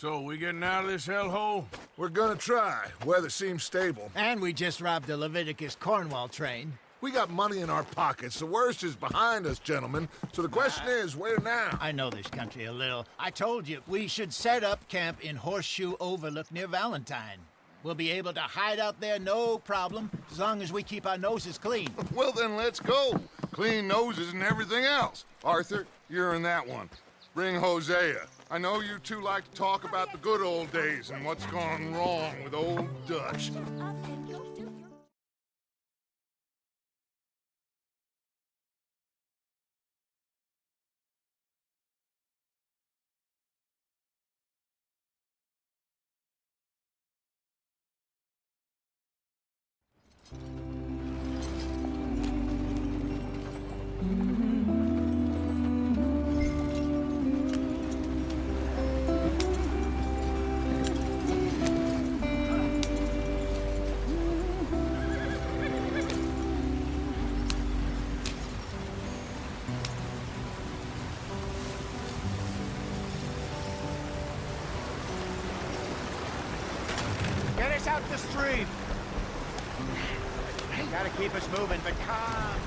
So, we getting out of this hellhole? We're gonna try. Weather seems stable. And we just robbed a Leviticus Cornwall train. We got money in our pockets. The worst is behind us, gentlemen. So the question is, where now? I know this country a little. I told you, we should set up camp in Horseshoe Overlook near Valentine. We'll be able to hide out there, no problem, as long as we keep our noses clean. Well, then let's go. Clean noses and everything else. Arthur, you're in that one. Bring Hosea. I know you two like to talk about the good old days and what's gone wrong with old Dutch. Get us out the street! Gotta keep us moving, but calm.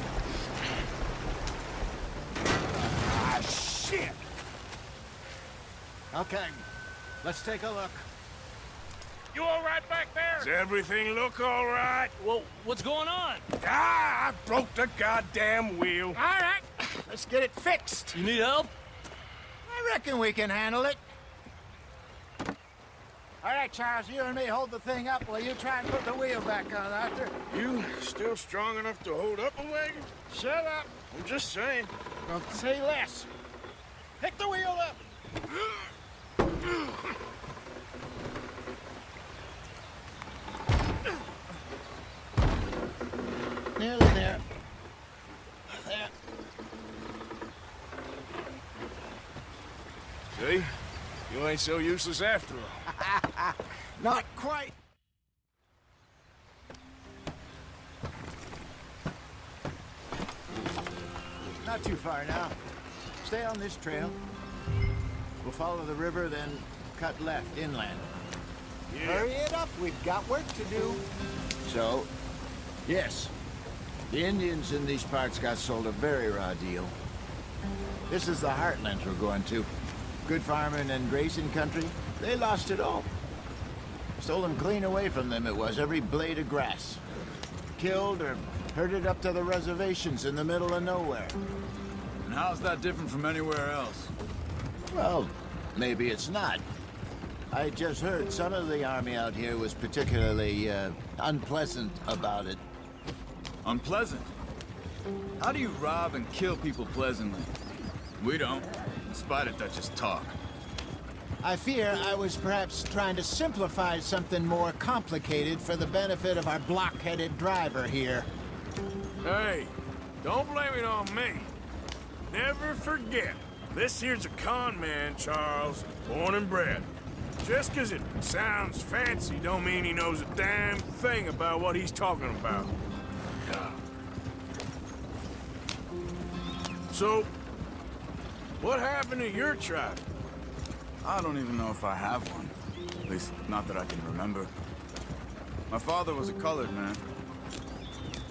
Ah, shit! Okay, let's take a look. You all right back there? Does everything look all right? Well, what's going on? Ah, I broke the goddamn wheel. All right, let's get it fixed. You need help? I reckon we can handle it. All right, Charles, you and me hold the thing up while you try and put the wheel back on, Arthur. You still strong enough to hold up a wagon? Shut up. I'm just saying. Don't say less. Pick the wheel up. Nearly there. There. See? You ain't so useless after all. Not quite. Not too far now. Stay on this trail. We'll follow the river, then cut left inland. Yeah. Hurry it up. We've got work to do. So, yes, the Indians in these parts got sold a very raw deal. This is the heartlands we're going to. Good farming and grazing country. They lost it all. Stolen clean away from them it was, every blade of grass. Killed or herded up to the reservations in the middle of nowhere. And how's that different from anywhere else? Well, maybe it's not. I just heard some of the army out here was particularly, unpleasant about it. Unpleasant? How do you rob and kill people pleasantly? We don't, in spite of Dutch's talk. I fear I was perhaps trying to simplify something more complicated for the benefit of our block-headed driver here. Hey, don't blame it on me. Never forget, this here's a con man, Charles, born and bred. Just 'cause it sounds fancy don't mean he knows a damn thing about what he's talking about. So, what happened to your tribe? I don't even know if I have one. At least, not that I can remember. My father was a colored man.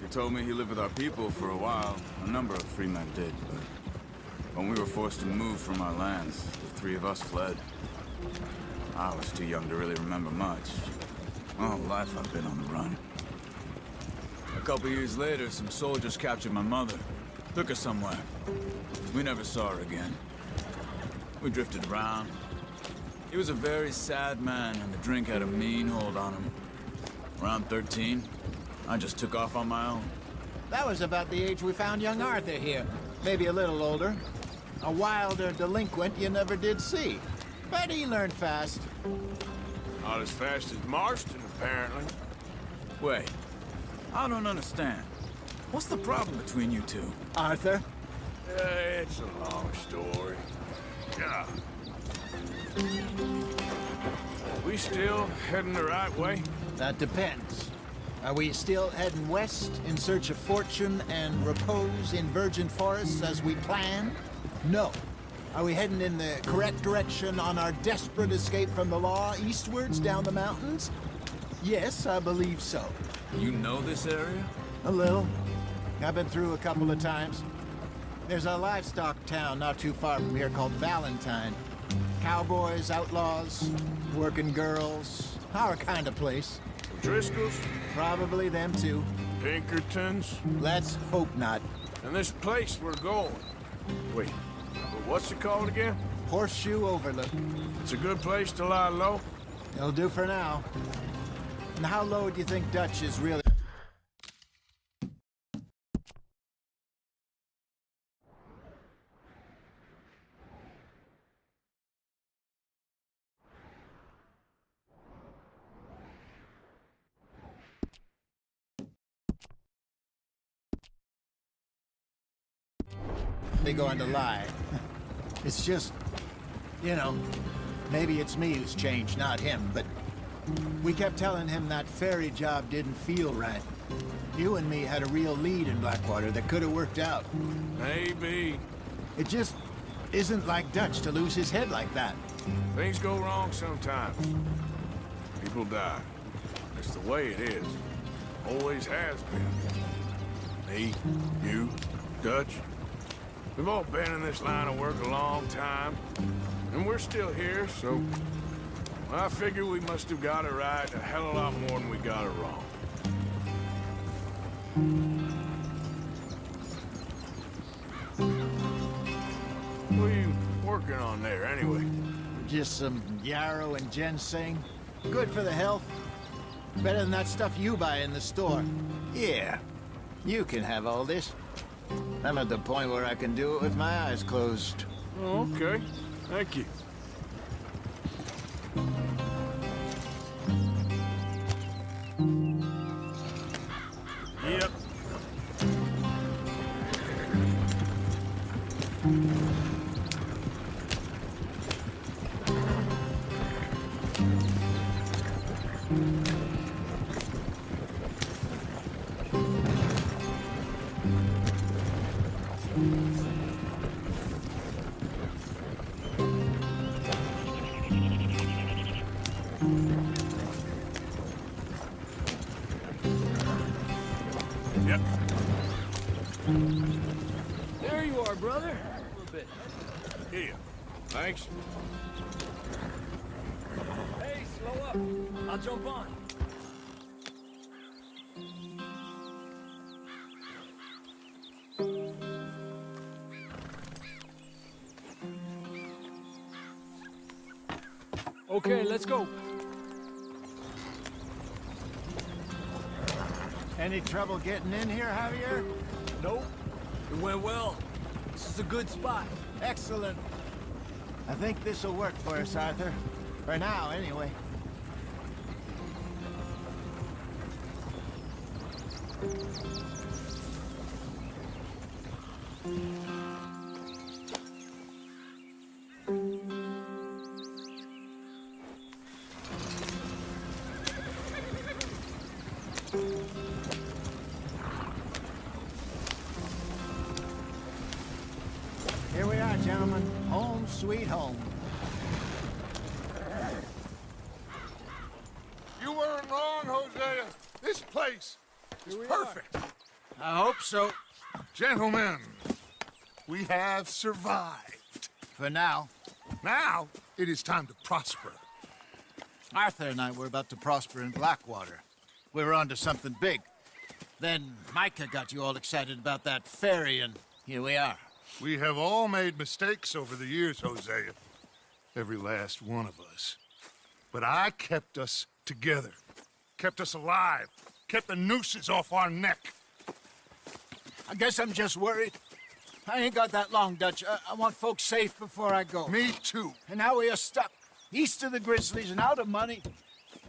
He told me he lived with our people for a while. A number of free men did, but when we were forced to move from our lands, the three of us fled. I was too young to really remember much. My whole life I've been on the run. A couple years later, some soldiers captured my mother. Took her somewhere. We never saw her again. We drifted around. He was a very sad man, and the drink had a mean hold on him. Around 13, I just took off on my own. That was about the age we found young Arthur here. Maybe a little older. A wilder delinquent you never did see. But he learned fast. Not as fast as Marston, apparently. Wait, I don't understand. What's the problem between you two? Arthur? It's a long story. Yeah. We still heading the right way? That depends. Are we still heading west in search of fortune and repose in virgin forests as we planned? No. Are we heading in the correct direction on our desperate escape from the law eastwards down the mountains? Yes, I believe so. You know this area? A little. I've been through a couple of times. There's a livestock town not too far from here called Valentine. Cowboys, outlaws, working girls, our kind of place. Driscoll's? Probably them too. Pinkertons? Let's hope not. And this place we're going. Wait, but what's it called again? Horseshoe Overlook. It's a good place to lie low? It'll do for now. And how low do you think Dutch is really? They going to lie. It's just, you know, maybe it's me who's changed, not him, but we kept telling him that ferry job didn't feel right. You and me had a real lead in Blackwater that could have worked out. Maybe. It just isn't like Dutch to lose his head like that. Things go wrong sometimes. People die. It's the way it is. Always has been. Me, you, Dutch. We've all been in this line of work a long time. And we're still here, so... I figure we must have got it right a hell of a lot more than we got it wrong. What are you working on there, anyway? Just some yarrow and ginseng. Good for the health. Better than that stuff you buy in the store. Yeah, you can have all this. I'm at the point where I can do it with my eyes closed. Oh, okay. Thank you. Yep. Yep. There you are, brother. A little bit. Here. Thanks. Hey, slow up. I'll jump on. Okay, let's go. Any trouble getting in here, Javier? Nope. It went well. This is a good spot. Excellent. I think this'll work for us, Arthur. For now, anyway. Here we are, gentlemen. Home sweet home. You weren't wrong, Hosea. This place is perfect. I hope so. Gentlemen, we have survived. For now. Now, it is time to prosper. Arthur and I were about to prosper in Blackwater. We were onto something big. Then Micah got you all excited about that ferry, and here we are. We have all made mistakes over the years, Hosea. Every last one of us. But I kept us together. Kept us alive. Kept the nooses off our neck. I guess I'm just worried. I ain't got that long, Dutch. I want folks safe before I go. Me too. And now we are stuck, east of the Grizzlies and out of money,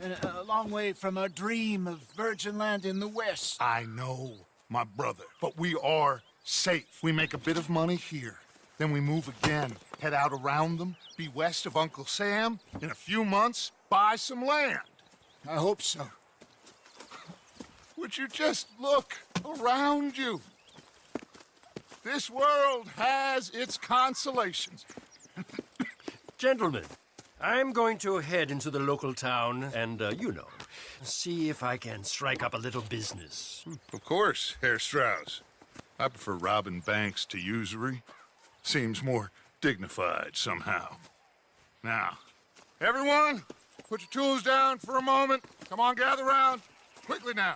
and a long way from our dream of virgin land in the west. I know, my brother. But we are safe. We make a bit of money here. Then we move again, head out around them, be west of Uncle Sam. In a few months, buy some land. I hope so. Would you just look around you? This world has its consolations. Gentlemen, I'm going to head into the local town and, see if I can strike up a little business. Of course, Herr Strauss. I prefer robbing banks to usury. Seems more dignified somehow. Now, everyone, put your tools down for a moment. Come on, gather round. Quickly now.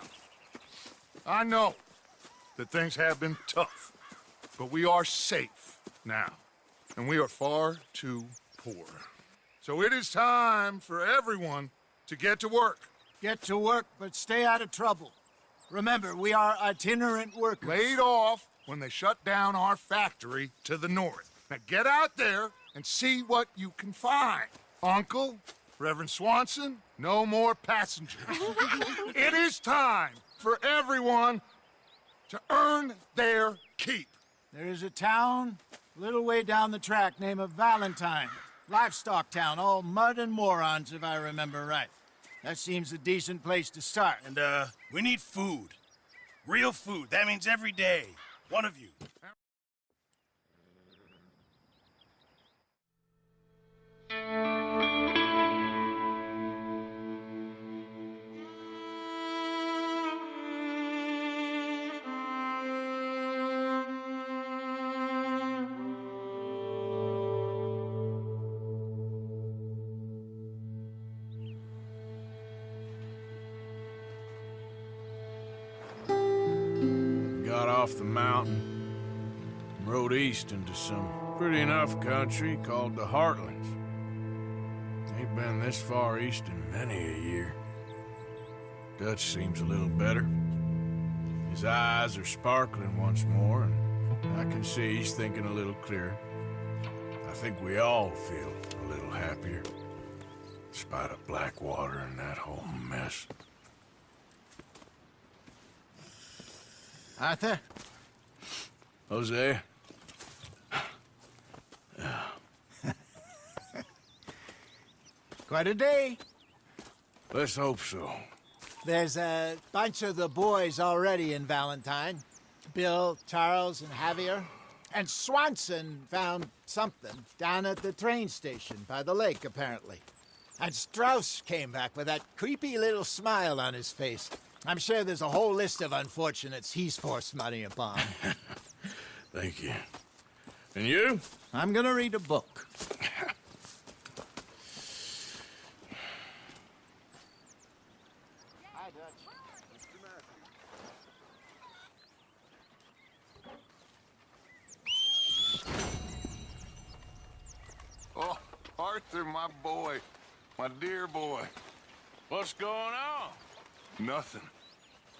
I know that things have been tough, but we are safe now, and we are far too poor. So it is time for everyone to get to work. Get to work, but stay out of trouble. Remember, we are itinerant workers. Laid off when they shut down our factory to the north. Now get out there and see what you can find. Uncle, Reverend Swanson, no more passengers. It is time for everyone to earn their keep. There is a town a little way down the track named Valentine. Livestock town, all mud and morons, if I remember right. That seems a decent place to start. And, we need food. Real food. That means every day. One of you. Got off the mountain and rode east into some pretty enough country called the Heartlands. Ain't been this far east in many a year. Dutch seems a little better. His eyes are sparkling once more, and I can see he's thinking a little clearer. I think we all feel a little happier, despite of Blackwater and that whole mess. Arthur? Hosea? Quite a day. Let's hope so. There's a bunch of the boys already in Valentine. Bill, Charles, and Javier. And Swanson found something down at the train station by the lake, apparently. And Strauss came back with that creepy little smile on his face. I'm sure there's a whole list of unfortunates he's forced money upon. Thank you. And you? I'm gonna read a book. Oh, Arthur, my boy. My dear boy. What's going on? Nothing.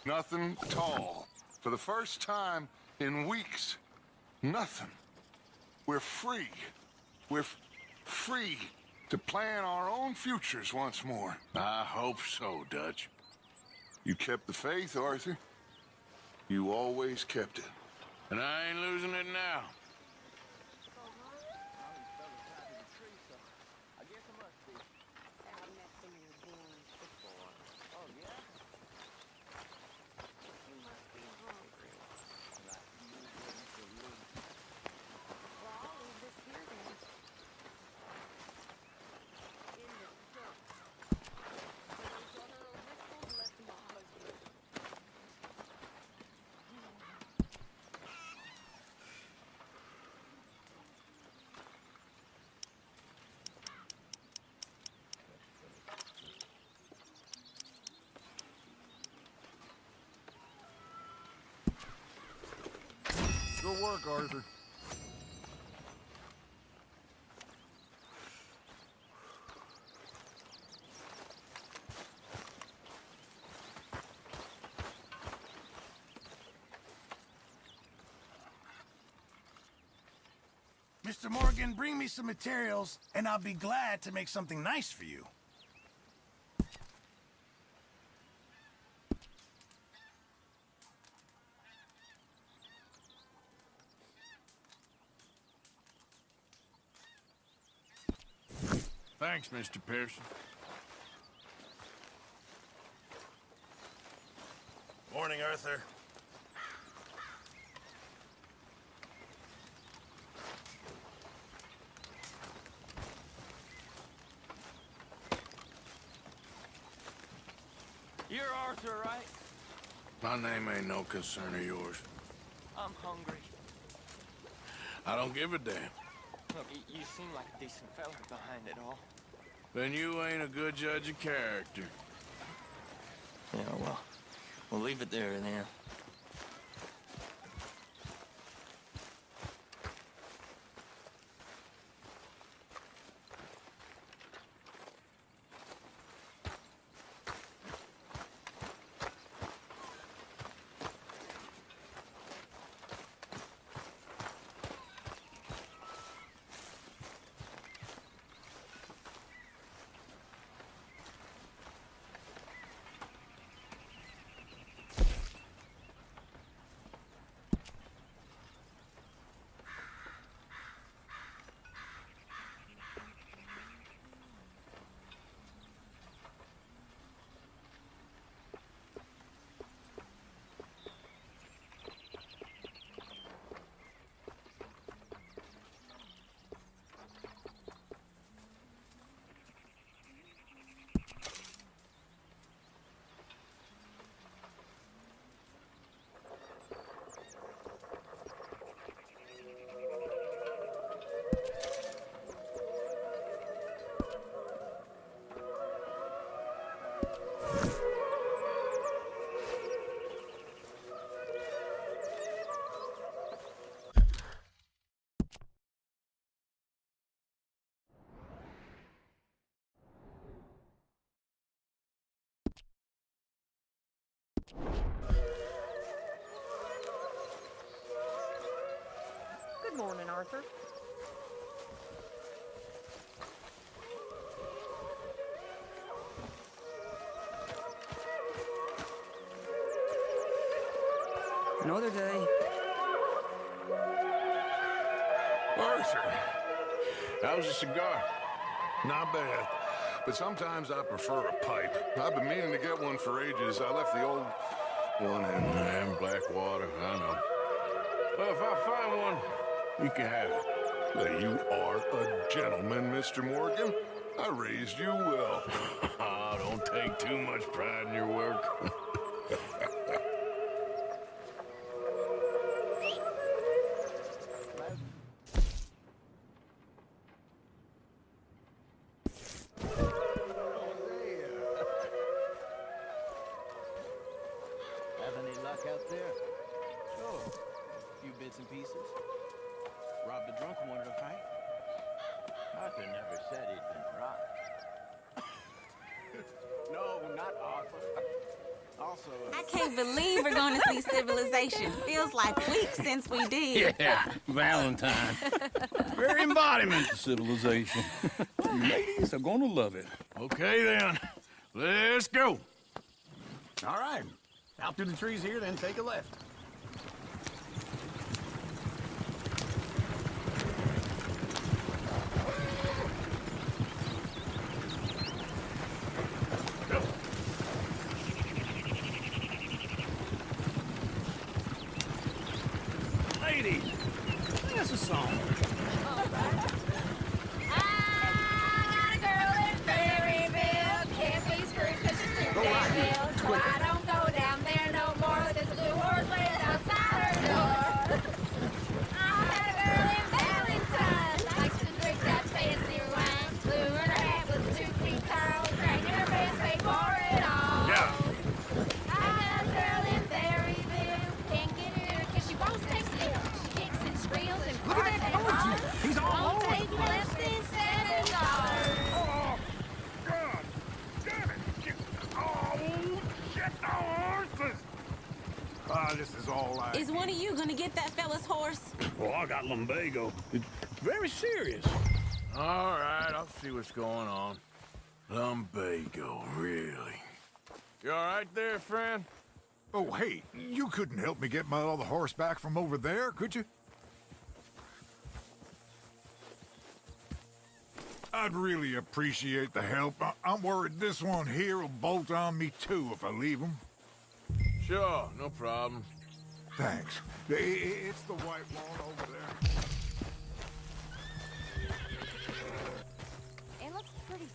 Nothing at all. For the first time in weeks, nothing. We're free. We're free to plan our own futures once more. I hope so, Dutch. You kept the faith, Arthur. You always kept it. And I ain't losing it now. Good work, Arthur. Mr. Morgan, bring me some materials, and I'll be glad to make something nice for you. Thanks, Mr. Pearson. Morning, Arthur. You're Arthur, right? My name ain't no concern of yours. I'm hungry. I don't give a damn. Look, you seem like a decent fella behind it all. Then you ain't a good judge of character. Yeah, well, we'll leave it there then. Good morning, Arthur. Another day. Arthur, how's a cigar? Not bad, but sometimes I prefer a pipe. I've been meaning to get one for ages. I left the old one in Blackwater, I know. Well, if I find one, you can have it. Well, you are a gentleman, Mr. Morgan. I raised you well. Oh, don't take too much pride in your work. Have any luck out there? Sure. A few bits and pieces. Robbed a drunk who wanted a fight. Arthur never said he'd been robbed. No, not Arthur. Also, I can't believe we're going to see civilization. Feels like weeks since we did. Yeah, Valentine. Very embodiment of civilization. You ladies are gonna love it. Okay, then. Let's go. all right. Out through the trees here, then take a left. Ladies, sing us a song. This is all I... Is one of you gonna get that fella's horse? Well, I got lumbago. It's very serious. All right, I'll see what's going on. Lumbago, really? You all right there, friend? Oh, hey, you couldn't help me get my other horse back from over there, could you? I'd really appreciate the help. I'm worried this one here will bolt on me too if I leave him. Sure, no problem. Thanks. It's the white one over there. It looks pretty.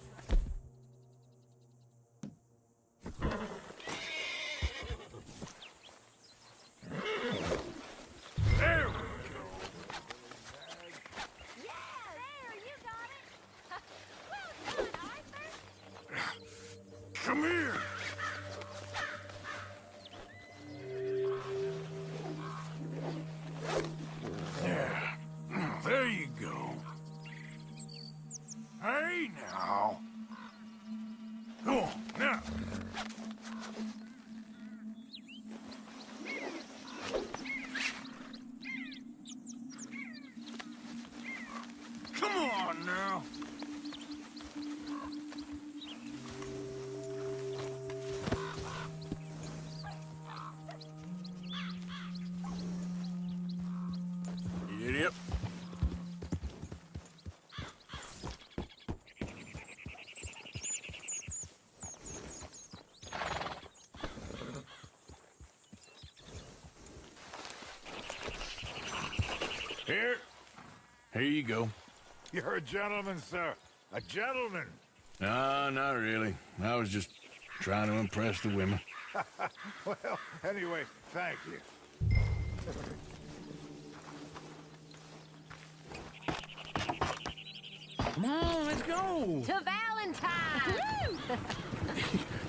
Now. Go on, now. Come on now. Idiot. Here you go. You're a gentleman, sir. A gentleman. No, not really. I was just trying to impress the women. Well, anyway, thank you. Come on, let's go. To Valentine!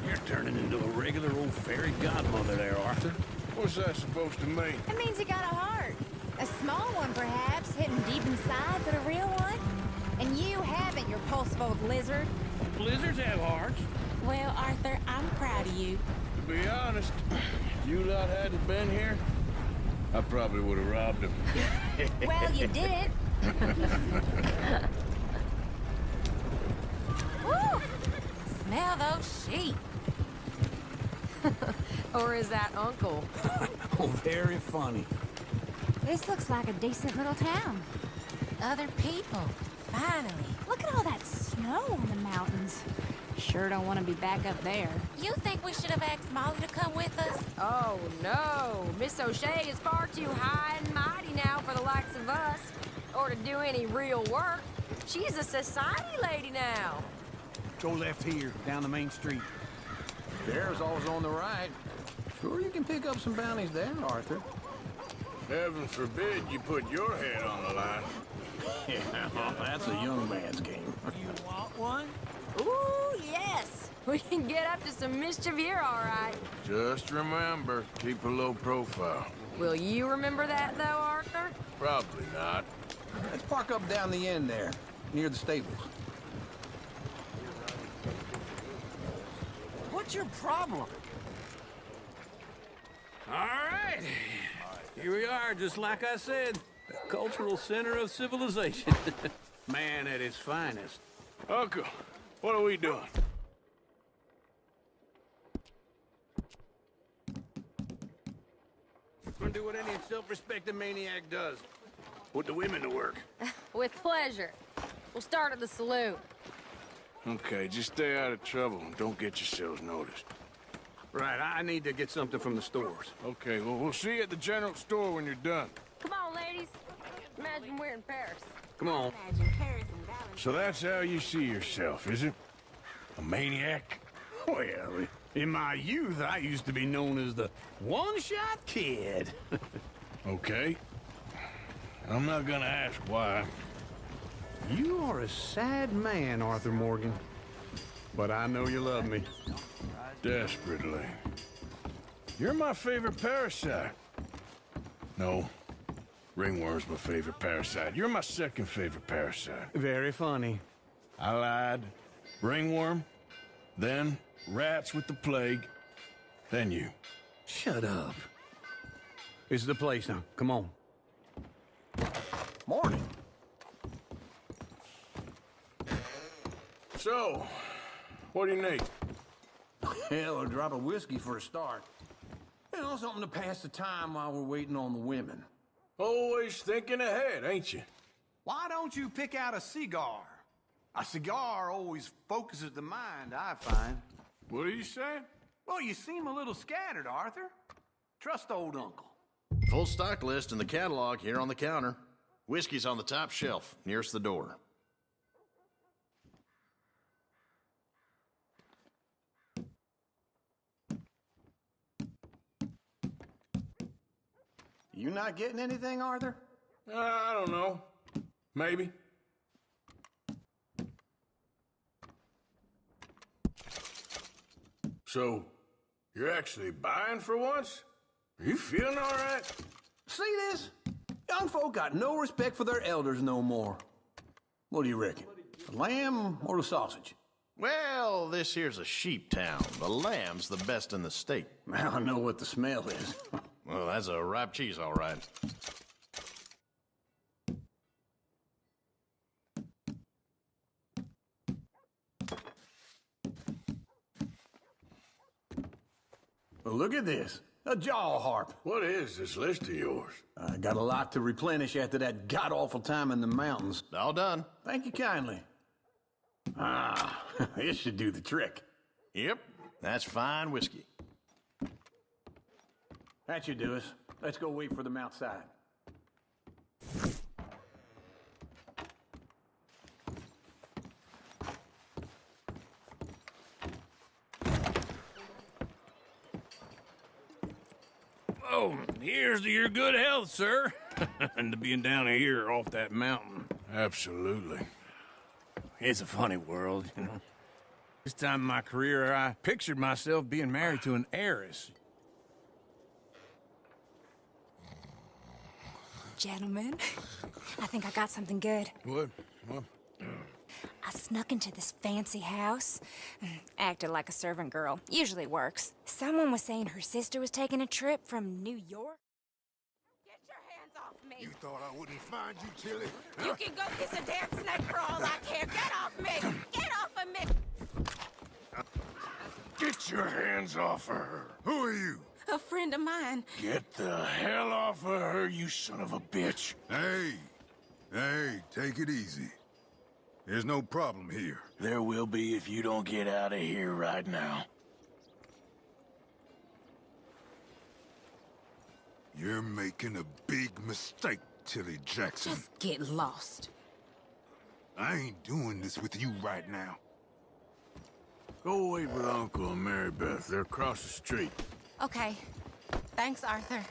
You're turning into a regular old fairy godmother there, Arthur. What's that supposed to mean? It means you got a heart. A small one, perhaps, hidden deep inside, but a real one. And you haven't, you repulsive old lizard. Blizzards have hearts. Well, Arthur, I'm proud of you. To be honest, if you lot hadn't been here, I probably would have robbed him. Well, you didn't. Woo! Smell those sheep. Or is that Uncle? Oh, very funny. This looks like a decent little town. Other people, finally. Look at all that snow on the mountains. Sure don't want to be back up there. You think we should have asked Molly to come with us? Oh, no. Miss O'Shea is far too high and mighty now for the likes of us. Or to do any real work. She's a society lady now. Go left here, down the main street. Bear's always on the right. Sure you can pick up some bounties there, Arthur. Heaven forbid you put your head on the line. Yeah, that's a young man's game. You want one? Ooh, yes. We can get up to some mischief here, all right. Just remember, keep a low profile. Will you remember that, though, Arthur? Probably not. Let's park up down the end there, near the stables. What's your problem? All right. Here we are, just like I said. The cultural center of civilization. Man at his finest. Uncle, what are we doing? We're gonna do what any self-respecting maniac does. Put the women to work. With pleasure. We'll start at the saloon. Okay, just stay out of trouble and don't get yourselves noticed. Right, I need to get something from the stores. Okay, well, we'll see you at the general store when you're done. Come on, ladies. Imagine we're in Paris. Come on. Imagine Paris and Valentine. So that's how you see yourself, is it? A maniac? Well, in my youth, I used to be known as the one-shot kid. Okay. I'm not gonna ask why. You are a sad man, Arthur Morgan. But I know you love me. Desperately. You're my favorite parasite. No. Ringworm's my favorite parasite. You're my second favorite parasite. Very funny. I lied. Ringworm, then rats with the plague, then you. Shut up. This is the place now. Come on. Morning. So, what do you need? Hell, a drop of whiskey for a start. You know, something to pass the time while we're waiting on the women. Always thinking ahead, ain't you? Why don't you pick out a cigar? A cigar always focuses the mind, I find. What are you saying? Well, you seem a little scattered, Arthur. Trust old Uncle. Full stock list in the catalog here on the counter. Whiskey's on the top shelf, nearest the door. You not getting anything, Arthur? I don't know. Maybe. So, you're actually buying for once? Are you feeling all right? See this? Young folk got no respect for their elders no more. What do you reckon? The lamb or the sausage? Well, this here's a sheep town. The lamb's the best in the state. Now I know what the smell is. Well, that's a ripe cheese, all right. Well, look at this. A jaw harp. What is this list of yours? I got a lot to replenish after that god-awful time in the mountains. All done. Thank you kindly. Ah, this should do the trick. Yep, that's fine whiskey. That should do us. Let's go wait for them outside. Oh, here's to your good health, sir. And to being down here off that mountain. Absolutely. It's a funny world, you know. This time in my career, I pictured myself being married to an heiress. Gentlemen, I think I got something good. What? I snuck into this fancy house, acted like a servant girl. Usually works. Someone was saying her sister was taking a trip from New York. Get your hands off me. You thought I wouldn't find you, Tilly? You can go kiss a damn snake for all I care. Get off me. Get off of me. Get your hands off her. Who are you? A friend of mine. Get the hell off of her, you son of a bitch. Hey, take it easy. There's no problem here. There will be if you don't get out of here right now. You're making a big mistake, Tilly Jackson. Just get lost. I ain't doing this with you right now. Go wait with Uncle and Mary Beth. They're across the street. Okay. Thanks, Arthur.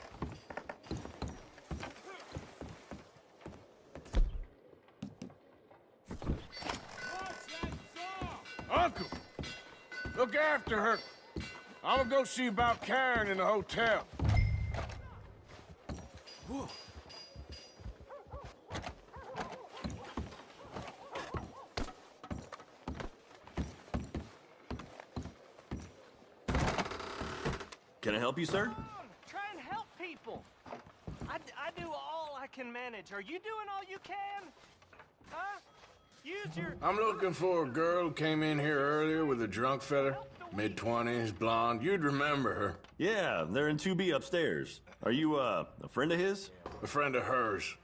Uncle! Look after her. I'm gonna go see about Karen in the hotel. Whoa. Can I help you, sir? Try and help people. I do all I can manage. Are you doing all you can? Huh? Use your... I'm looking for a girl who came in here earlier with a drunk fella. Mid-20s, blonde. You'd remember her. Yeah, they're in 2B upstairs. Are you, a friend of his? A friend of hers.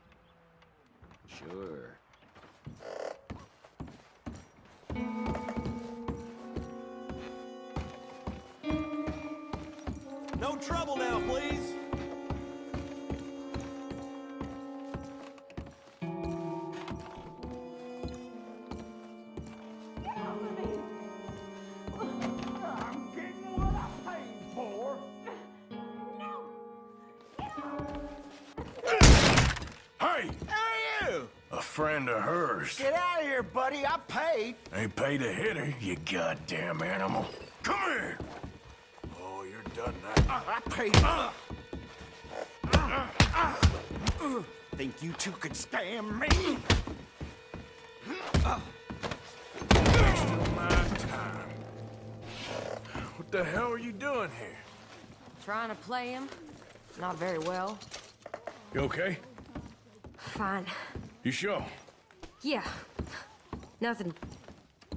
Sure. No trouble now, please. Hey! Hey, you! A friend of hers. Get out of here, buddy. I paid. Ain't paid to hit her, you goddamn animal. Come here! Oh, you're done now. I paid. Think you two could stand me? Wasting my time. What the hell are you doing here? Trying to play him. Not very well. You okay? Fine. You sure? Yeah. Nothing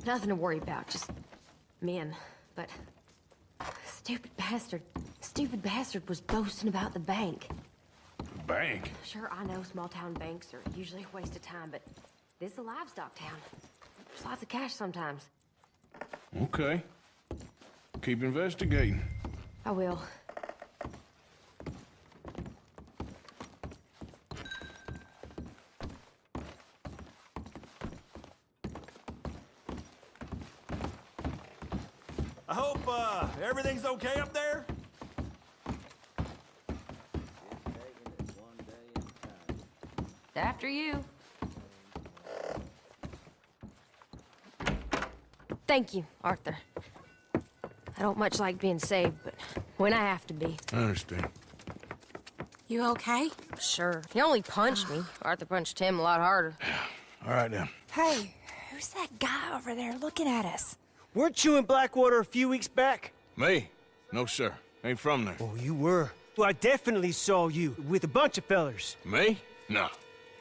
to worry about. Just men. But stupid bastard was boasting about the bank. Bank? Sure, I know small town banks are usually a waste of time, but this is a livestock town. There's lots of cash sometimes. Okay. Keep investigating. I will. I hope, everything's okay up there? After you. Thank you, Arthur. I don't much like being saved, but when I have to be. I understand. You okay? Sure. He only punched me. Arthur punched him a lot harder. All right, then. Hey, Who's that guy over there looking at us? Weren't you in Blackwater a few weeks back? Me? No, sir. Ain't from there. Oh, you were. Well, I definitely saw you with a bunch of fellers. Me? No.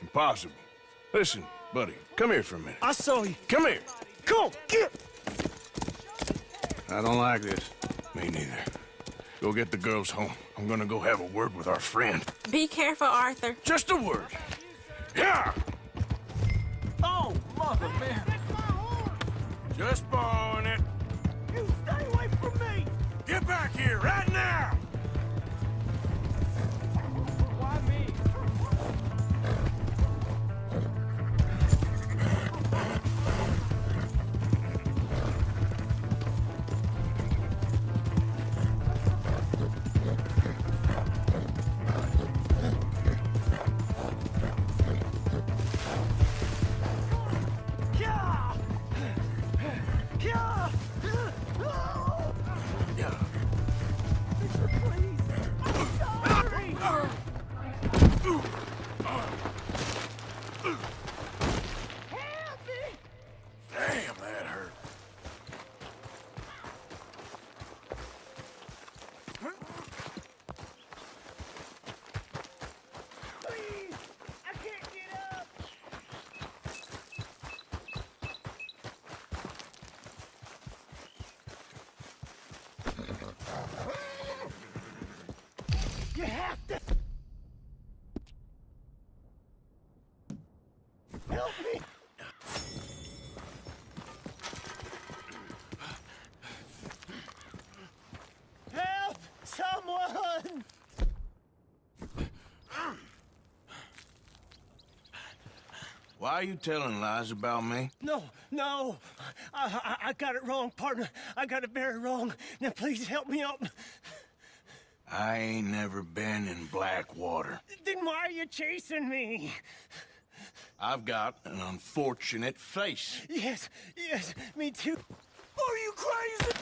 Impossible. Listen, buddy, come here for a minute. I saw you. Come here. Come on, get! I don't like this. Me neither. Go get the girls home. I'm gonna go have a word with our friend. Be careful, Arthur. Just a word. Yeah! Oh, mother, man. Just borrowing it. You stay away from me! Get back here right now! Why me? Damn, that hurt. Please! I can't get up! You have to... Help me! Help! Someone! Why are you telling lies about me? No. I got it wrong, partner. I got it very wrong. Now, please help me up. I ain't never been in Blackwater. Then why are you chasing me? I've got an unfortunate face. Yes, me too. Are you crazy?